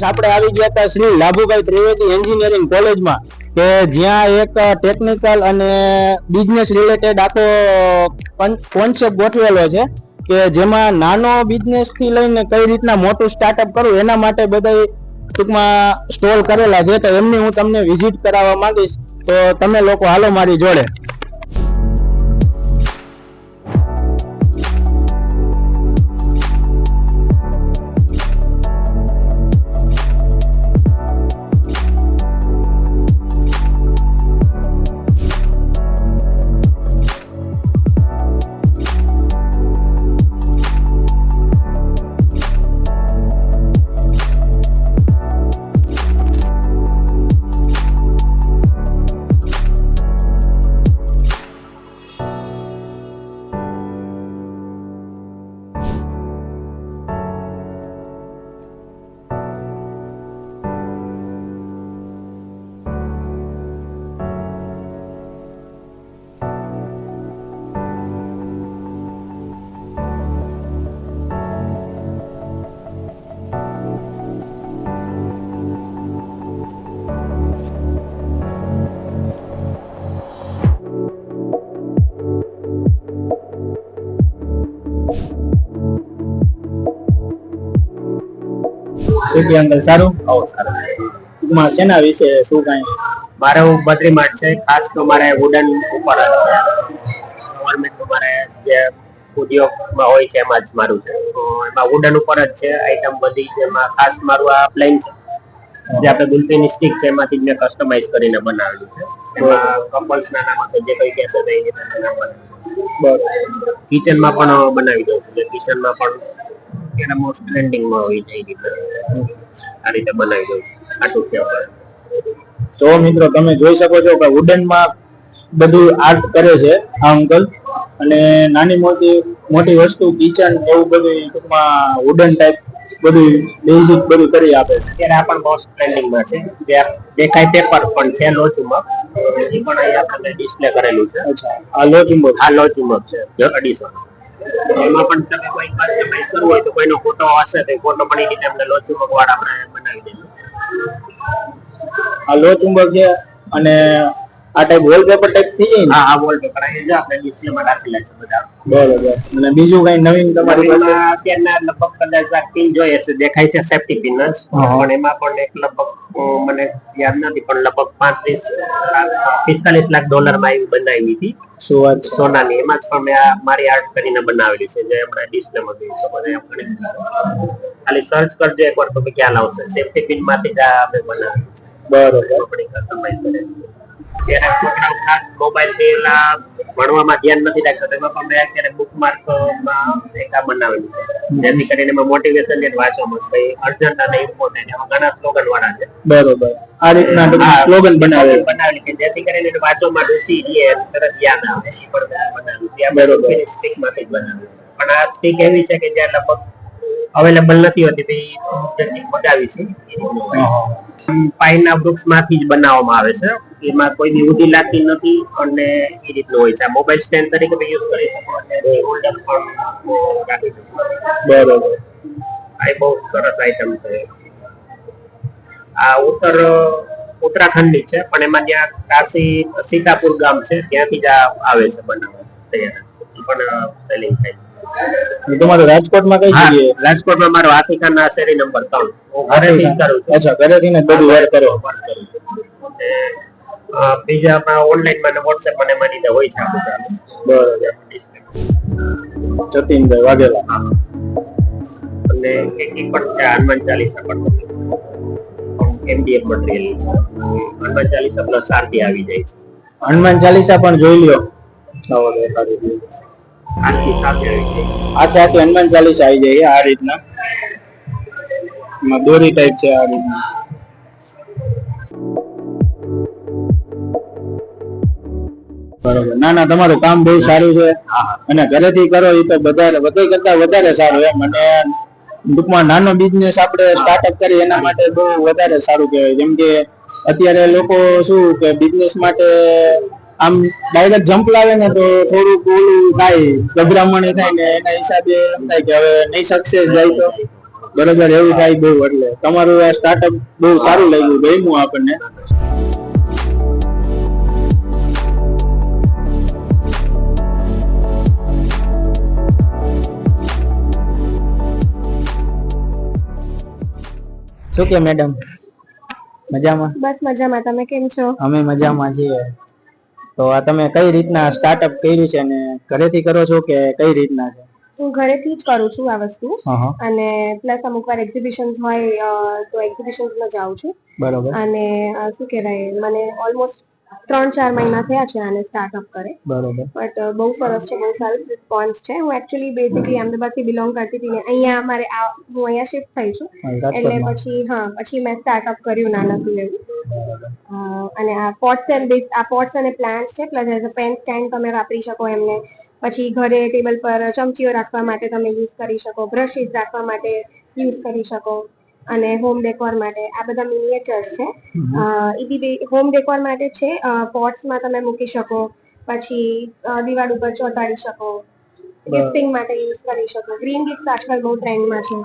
આપણે આવી ગયા હતા શ્રી લાભુભાઈ ત્રિવેદી એન્જિનિયરિંગ કોલેજમાં કે જ્યાં એક ટેકનિકલ અને બિઝનેસ રિલેટેડ આખો કોન્સેપ્ટ ગોઠવેલો છે કે જેમાં નાનો બિઝનેસ થી લઈને કઈ રીતના મોટું સ્ટાર્ટઅપ કરવું એના માટે બધા ટૂંકમાં સ્ટોલ કરેલા છે. તો એમની હું તમને વિઝિટ કરાવવા માંગીશ, તો તમે લોકો હાલો મારી જોડે. સીટી અંકલ સારું? ટૂંકમાં શેના વિશે શું કાંઈ? મારે બદ્રી માર્ટ છે, ખાસ તો મારે વુડન ઉપર જ છે. ગવર્મેન્ટ મારે જે ઉદ્યોગમાં હોય છે એમાં જ મારું છે, તો એમાં વુડન ઉપર જ છે આઈટમ બધી. જેમાં ખાસ મારું આ પ્લેન છે જે આપણે ગુલ્ફીની સ્ટિક છે એમાંથી મેં કસ્ટમાઇઝ કરીને બનાવેલું છે. એમાં કપલ્સ ના નામ જે કઈ કહેશે તો એ કિચનમાં પણ બનાવી દઉં છું. કિચનમાં પણ એના મોસ્ટ ટ્રેન્ડિંગમાં હોય છે એ રીતે આ રીતે બનાવી દઉં છું. આટલું છે. તો મિત્રો તમે જોઈ શકો છો કે વુડન માં બધું આર્ટ કરે છે આ અંકલ, અને નાની મોટી વસ્તુ કિચન એવું બધું ટૂંકમાં વુડન ટાઈપ બધું બેઝિક બધું કરી આપે છે. અત્યારે આ પણ મોસ્ટ ટ્રેન્ડિંગમાં છે. જે દેખાય પેપર પણ છે લોચુમક, એ પણ અહીંયા આપણે ડિસ્પ્લે કરેલું છે. અચ્છા, આ લોચુમક? આ લોચુમક છે 250. એમાં પણ તમે કોઈ કસ્ટમાઇઝ કરવું હોય તો કોઈનો ફોટો હશે તો ફોટો પણ એ રીતે અમને લોચુમક વાળા આપણે બનાવી દઈશું. આ લોચુંબક છે અને આ ટાઈપ વોલપેપર ટાઈપ થઈ જાય ને? હા, આ વોલપેપર અહીં આપણે ડિસ્પ્લેમાં રાખેલા છે બધા. બરોબર. અને બીજું કઈ નવીન તમારી પાસે? અત્યારના લગભગ કદાચ આ પિન જોઈએ છે, દેખાય છે સેફ્ટી પિન જ, પણ એમાં પણ એક લગભગ મને યાદ નથી પણ લગભગ 45 લાખ ડોલરમાં આવી બનાવી હતી. શું વાત છે? સોનાની. એમાં જ પણ મેં મારી આર્ટ કરીને બનાવેલી છે, જે આપણે ડિસ્પ્લેમાં જોઈ શકો છો. ખાલી સર્ચ કરજો એકવાર તો ખ્યાલ આવશે. સેફ્ટી પિન માંથી જ આ અમે બનાવેલી છે. બરોબર. કસ્ટમાઇઝ કરેલી. ત્યારે છોકરાઓ ખાસ મોબાઈલ થી ભણવામાં ધ્યાન નથી રાખતા, તેમાં પણ મેં અત્યારે બુકમાર્કમાં એક આ બનાવેલું છે, જેથી કરીને એમાં મોટિવેશન ને વાંચવામાં ભાઈ અર્જન્ટ અને ઇમ્પોર્ટન્ટ એમાં ઘણા સ્લોગન વાળા છે. બરોબર. આ રીતના સ્લોગન બનાવેલી કે જેથી કરીને વાંચવામાં રુચિ રહે, તરત યાદ આવે. એ પણ બનાવેલું છે. બરોબર. સ્ટીક માંથી જ બનાવેલું. પણ આ સ્ટીક એવી છે કે જ્યાં લગભગ અવેલેબલ નથી હોતી, તો મગાવી છે. પાઈના વૃક્ષ માંથી જ બનાવવામાં આવે છે. એમાં કોઈ બી ઉડી લાગતી નથી અને એ રીતનું હોય છે. આ મોબાઈલ સ્ટેન્ડ તરીકે બી યુઝ કરી શકો અને હોલ્ડર પણ રાખી શકો. બરોબર. આ બહુ સરસ આઈટમ છે. આ ઉત્તરાખંડની છે, પણ એમાં ત્યાં કાશી સીતાપુર ગામ છે, ત્યાંથી જ આવે છે બનાવવા તૈયાર. એ પણ સેલિંગ થાય. તમારું રાજકોટમાં કઈ જગ્યાએ? રાજકોટમાં મારો હાથીખાના શેરી નંબર 3. હું ઘરેથી કરું છું. અચ્છા, ઘરેથી ને બધું વેર કરો? બીજા ઓનલાઈન માં વોટ્સએપ મને મારી દે હોય છે આ બધા. બરોબર. જતીનભાઈ વાઘેલા. અને એક પણ છે હનુમાન ચાલીસા પણ એમડીએફ મટીરીયલ છે. હનુમાન ચાલીસા પ્લસ આરતી આવી જાય છે. હનુમાન ચાલીસા પણ જોઈ લ્યો. આખી હનુમાન ચાલીસા આવી જાય આ રીતના. એમાં દોરી ટાઈપ છે આ રીતના. બરોબર. ના ના, તમારું કામ બહુ સારું છે અને ઘરેથી કરો એ તો બધા કરતા વધારે સારું એમ. અને ટૂંકમાં નાનો બિઝનેસ આપણે સ્ટાર્ટઅપ કરીએ એના માટે બહુ વધારે સારું કહેવાય. જેમ કે અત્યારે લોકો શું કે બિઝનેસ માટે આમ ડાયરેક્ટ જમ્પ લાવે ને તો થોડુંક ઓલું થાય, ગભરામણી થાય ને એના હિસાબે એમ થાય કે હવે નહીં સક્સેસ જાય તો બરોબર એવું થાય બહુ. એટલે તમારું આ સ્ટાર્ટઅપ બહુ સારું લાગ્યું, ગમ્યું આપણને. શું કે મેડમ, મજામાં? બસ મજામાં. તમે કેમ છો? અમે મજામાં છીએ. તો આ તમે કઈ રીતના સ્ટાર્ટઅપ કર્યું છે અને ઘરેથી કરો છો કે કઈ રીતના છે? હું ઘરેથી જ કરું છું આ વસ્તુ, હા. અને પ્લસ અમુક વાર એક્ઝિબિશન્સ હોય તો એક્ઝિબિશન્સમાં જાઉં છું. બરોબર. અને શું કહેવાય, મને ઓલમોસ્ટ 3-4 મહિના થયા છે આને સ્ટાર્ટઅપ કરે. બરોબર. બટ બહુ સરસ છે, બહુ સરસ રિસ્પોન્સ છે. હું એકચ્યુઅલી બેઝિકલી અમદાવાદથી બિલોંગ કરતી હતી ને અહીંયા મારે હું અહીંયા શિફ્ટ થઈ છું, એટલે પછી મેં સ્ટાર્ટઅપ કર્યું નાનકડું એવું. અને આ પોટ્સ અને પ્લાન્ટ્સ છે, plus as a pen stand તમે વાપરી શકો એમને. પછી ઘરે ટેબલ પર ચમચીઓ રાખવા માટે તમે યુઝ કરી શકો, બ્રશિસ રાખવા માટે યુઝ કરી શકો, અને હોમ ડેકોર માટે આ બધા મિનિએચર્સ છે. હોમ ડેકોર માટે છે. પોટ્સમાં તમે મૂકી શકો, પછી દિવાલ ઉપર ચોંટાડી શકો, ગિફ્ટિંગ માટે યુઝ કરી શકો. ગ્રીન ગિફ્ટ આજકાલ બહુ ટ્રેન્ડમાં છે,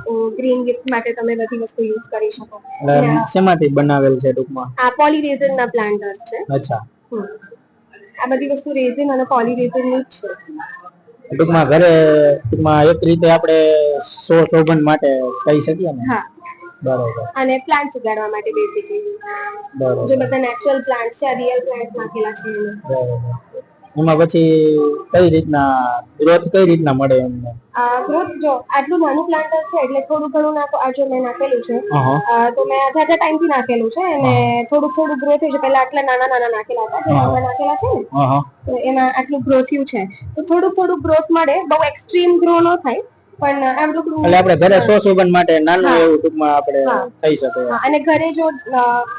તો ગ્રીન ગિફ્ટ માટે તમે બધી વસ્તુ યુઝ કરી શકો. શેમાંથી બનાવેલ છે ટૂંકમાં? આ પોલીરેઝિનના પ્લાન્ટર્સ છે. અચ્છા. આ બધી વસ્તુ રેઝિન અને પોલીરેઝિનની જ છે. ટૂંકમાં ઘરે એક રીતે આપણે શોભન માટે કહી શકીએ ને. હા, બરોબર. અને પ્લાન્ટ્સ ઉગાડવા માટે બેઝિકલી. બરોબર. જે બધા નેચરલ પ્લાન્ટ્સ છે, રિયલ પ્લાન્ટ્સ નાખેલા છે એને. બરોબર. એમાં પછી કઈ રીતના ગ્રોથ કઈ રીતના મળે એમને? ગ્રોથ જો આટલું નાનું પ્લાન્ટર છે એટલે થોડું ઘણું જો મેં નાખેલું છે, તો મેં જાજા ટાઈમથી નાખેલું છે, અને થોડું ગ્રો થયું છે. પહેલા આટલા નાના નાખેલા હતા, જે નાના નાખેલા છે ને, તો એમાં આટલું ગ્રો થયું છે. તો થોડું ગ્રોથ મળે, બહુ એક્સ્ટ્રીમ ગ્રો ન થાય, પણ એટલે આપણે ઘરે શોભન માટે નાનું એવું ટૂંકમાં આપણે થઈ શકે. અને ઘરે જો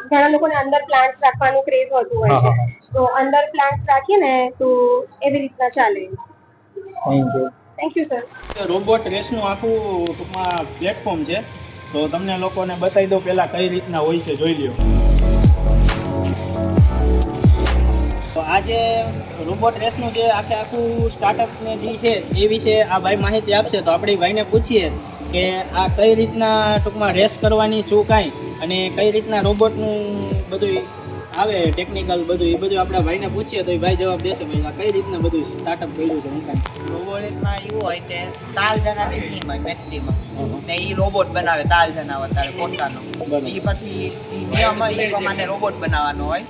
ઘણા લોકોને અંદર પ્લાન્ટ્સ રાખવાનું ક્રેઝ હોતું હોય છે, તો અંદર પ્લાન્ટ્સ રાખીએ ને તો એવી રીતના ચાલે. Thank you sir. રોબોટ રેસનું આખું ટૂંકમાં પ્લેટફોર્મ છે, તો તમને લોકોને બતાવી દો પહેલા કઈ રીતના હોય છે, જોઈ લ્યો. તો આ જે રોબોટ રેસનું જે આખું સ્ટાર્ટઅપ ને જે છે એ વિશે આ ભાઈ માહિતી આપશે. તો આપણે ભાઈને પૂછીએ કે આ કઈ રીતના ટૂંકમાં રેસ કરવાની શું કાંઈ, અને કઈ રીતના રોબોટનું બધું આવે ટેકનિકલ બધું, એ બધું આપણા ભાઈને પૂછીએ તો એ ભાઈ જવાબ દેશે. ભાઈ આ કઈ રીતના બધું સ્ટાર્ટઅપ કર્યું છે? હું કાંઈ રોબોટમાં એવું હોય કે તાલ જણાવી ટીમ હોય ફેક્ટરીમાં, ને એ રોબોટ બનાવે તાલ જણાવે તારે પોતાનો. એ પછી નિયમ એ પ્રમાણે રોબોટ બનાવવાનો હોય,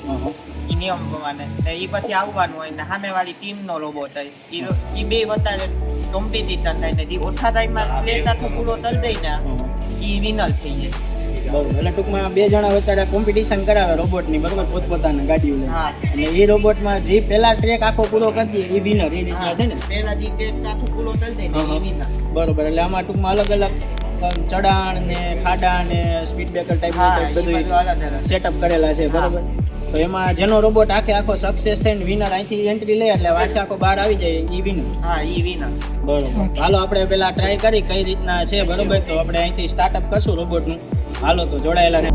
એ નિયમ પ્રમાણે. એ પછી આવવાનું હોય ને સામેવાળી ટીમનો રોબોટ હોય, એ બે વધારે કોમ્પિટિશન થાય ને જે ઓછા ટાઈમમાં પ્લેટાથી પૂરો કરી દઈ ને એ વિનર થઈ જાય. બરોબર. એટલે ટૂંકમાં બે જણા વચ્ચે કોમ્પિટિશન કરાવે રોબોટની, બરોબર, પોતપોતાના ગાડીઓ લઈને. અને એ રોબોટમાં જે પહેલા ટ્રેક આખો પૂરો કરી દે એ વિનર, એ રીતના છે ને? પહેલા જે ટ્રેક આખો પૂરો કરી દે એ વિનર. બરોબર. એટલે આમાં ટૂંકમાં અલગ અલગ ચડાણ ને ખાડા ને સ્પીડ બ્રેકર ટાઈપ બધું સેટઅપ કરેલા છે, બરોબર. તો એમાં જેનો રોબોટ આખો સક્સેસ થઈને વિનર અહીંથી એન્ટ્રી લે એટલે આખો બહાર આવી જાય એ વિનર. હા, એ વિનર. બરોબર. હાલો આપણે પેલા ટ્રાય કરી કઈ રીતના છે, બરોબર. તો આપણે અહીંથી સ્ટાર્ટઅપ કરશું રોબોટનું. હાલો તો જોડાયેલા રહે.